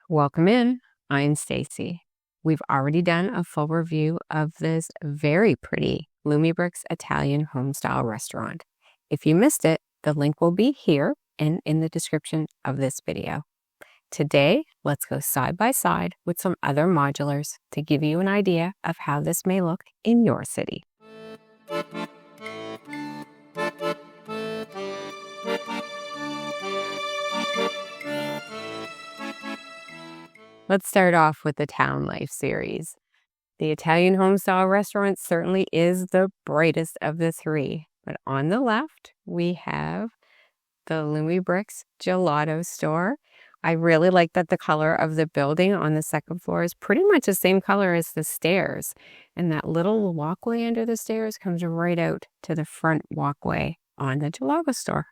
Welcome in. I'm Stacy. We've already done a full review of this very pretty Lumibricks Italian Homestyle Restaurant. If you missed it, the link will be here and in the description of this video. Today, let's go side by side with some other modulars to give you an idea of how this may look in your city. Let's start off with the Town Life series. The Italian Homestyle Restaurant certainly is the brightest of the three, but on the left, we have the Lumibricks Gelato Store. I really like that the color of the building on the second floor is pretty much the same color as the stairs, and that little walkway under the stairs comes right out to the front walkway on the gelato store.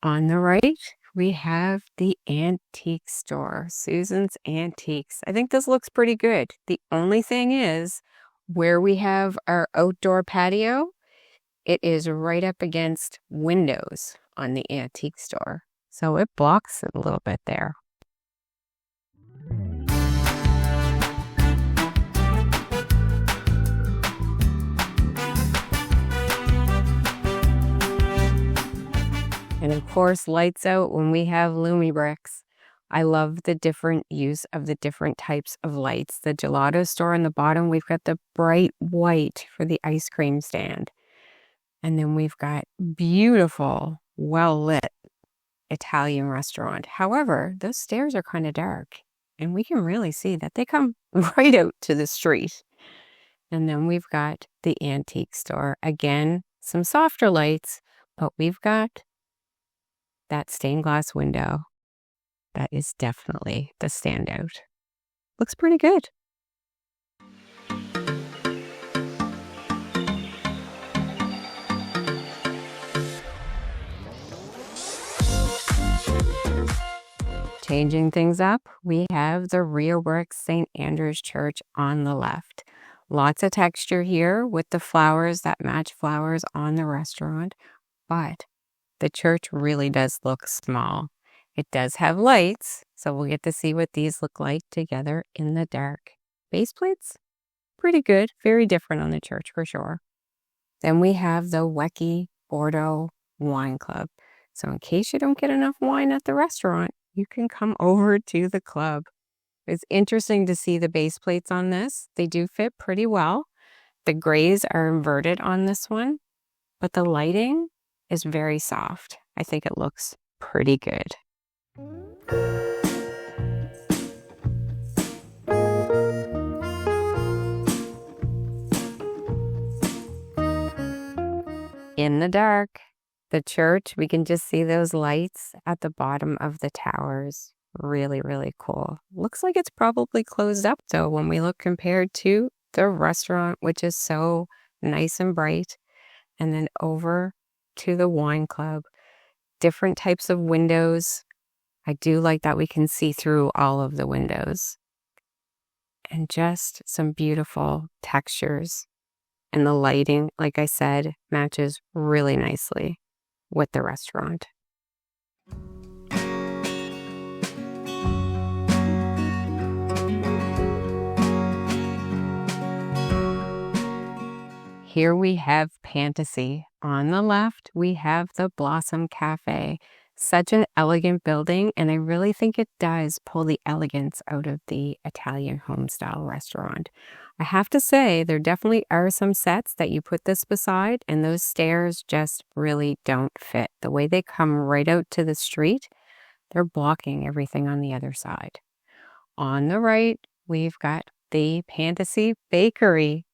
On the right, we have the antique store, Susan's Antiques. I think this looks pretty good. The only thing is, where we have our outdoor patio, it is right up against windows on the antique store. So it blocks it a little bit there. And of course, lights out when we have Lumibricks. I love the different use of the different types of lights. The gelato store on the bottom, we've got the bright white for the ice cream stand. And then we've got beautiful, well-lit Italian restaurant. However, those stairs are kind of dark, and we can really see that they come right out to the street. And then we've got the antique store. Again, some softer lights, but we've got that stained glass window. That is definitely the standout. Looks pretty good. Changing things up, we have the Reobrix St. Andrew's Church on the left. Lots of texture here with the flowers that match flowers on the restaurant, but the church really does look small. It does have lights, so we'll get to see what these look like together in the dark. Base plates, pretty good, very different on the church for sure. Then we have the Wekki Bordeaux Wine Club. So in case you don't get enough wine at the restaurant, you can come over to the club. It's interesting to see the base plates on this. They do fit pretty well. The grays are inverted on this one, but the lighting is very soft. I think it looks pretty good. In the dark, the church, we can just see those lights at the bottom of the towers. Really, really cool. Looks like it's probably closed up though when we look compared to the restaurant, which is so nice and bright. And then over to the wine club, different types of windows. I do like that we can see through all of the windows. And just some beautiful textures. And the lighting, like I said, matches really nicely with the restaurant. Here we have Pantasy. On the left, we have the Blossom Cafe. Such an elegant building, and I really think it does pull the elegance out of the Italian homestyle restaurant. I have to say, there definitely are some sets that you put this beside, and those stairs just really don't fit. The way they come right out to the street, they're blocking everything on the other side. On the right, we've got the Pantasy Bakery.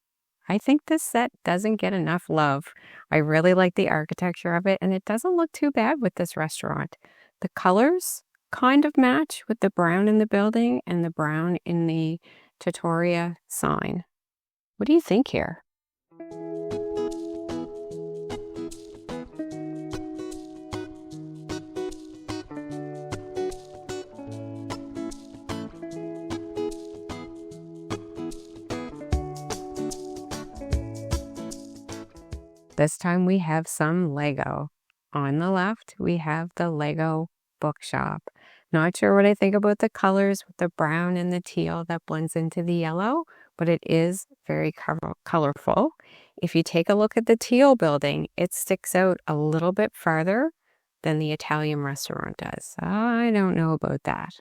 I think this set doesn't get enough love. I really like the architecture of it, and it doesn't look too bad with this restaurant. The colors kind of match with the brown in the building and the brown in the Trattoria sign. What do you think here? This time we have some Lego. On the left, we have the Lego bookshop. Not sure what I think about the colors with the brown and the teal that blends into the yellow, but it is very colorful. If you take a look at the teal building, it sticks out a little bit farther than the Italian restaurant does. I don't know about that.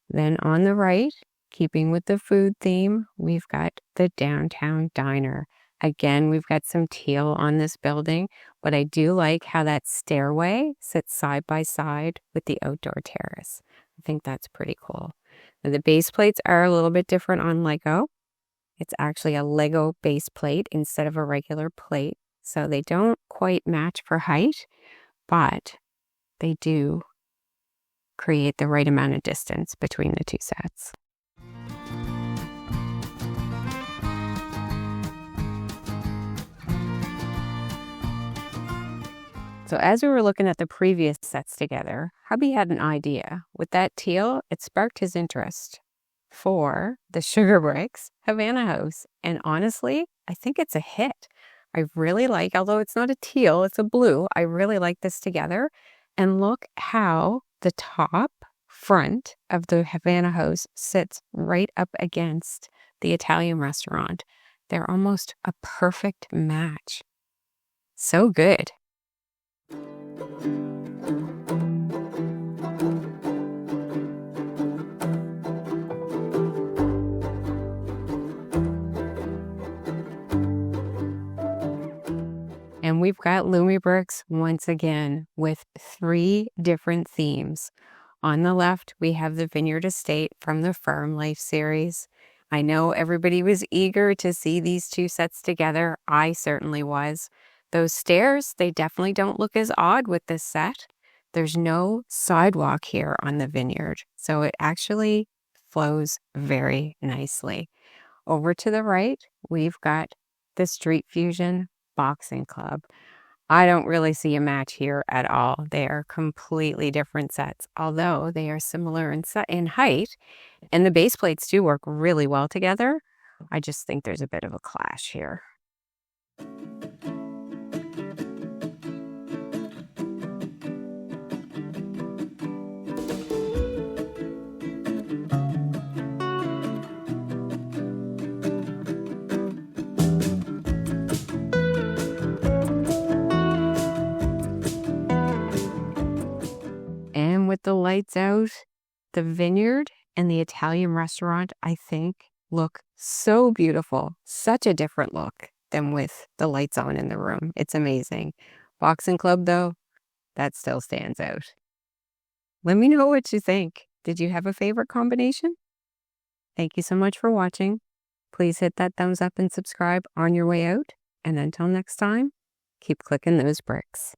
Then on the right, keeping with the food theme, we've got the downtown diner. Again, we've got some teal on this building, but I do like how that stairway sits side by side with the outdoor terrace. I think that's pretty cool. Now, the base plates are a little bit different on Lego. It's actually a Lego base plate instead of a regular plate, so they don't quite match for height, but they do create the right amount of distance between the two sets. So as we were looking at the previous sets together, hubby had an idea. With that teal, it sparked his interest for the SheClicksBricks Havana House. And honestly, I think it's a hit. I really like, although it's not a teal, it's a blue, I really like this together. And look how the top front of the Havana House sits right up against the Italian restaurant. They're almost a perfect match. So good. And we've got Lumibricks once again with 3 different themes. On the left, we have the Vineyard Estate from the Farm Life series. I know everybody was eager to see these 2 sets together. I certainly was. Those stairs, they definitely don't look as odd with this set. There's no sidewalk here on the vineyard, so it actually flows very nicely. Over to the right, we've got the Street Fusion Boxing Club. I don't really see a match here at all. They are completely different sets, although they are similar in height, and the base plates do work really well together. I just think there's a bit of a clash here. And with the lights out, the vineyard and the Italian restaurant, I think, look so beautiful. Such a different look than with the lights on in the room. It's amazing. Boxing Club, though, that still stands out. Let me know what you think. Did you have a favorite combination? Thank you so much for watching. Please hit that thumbs up and subscribe on your way out. And until next time, keep clicking those bricks.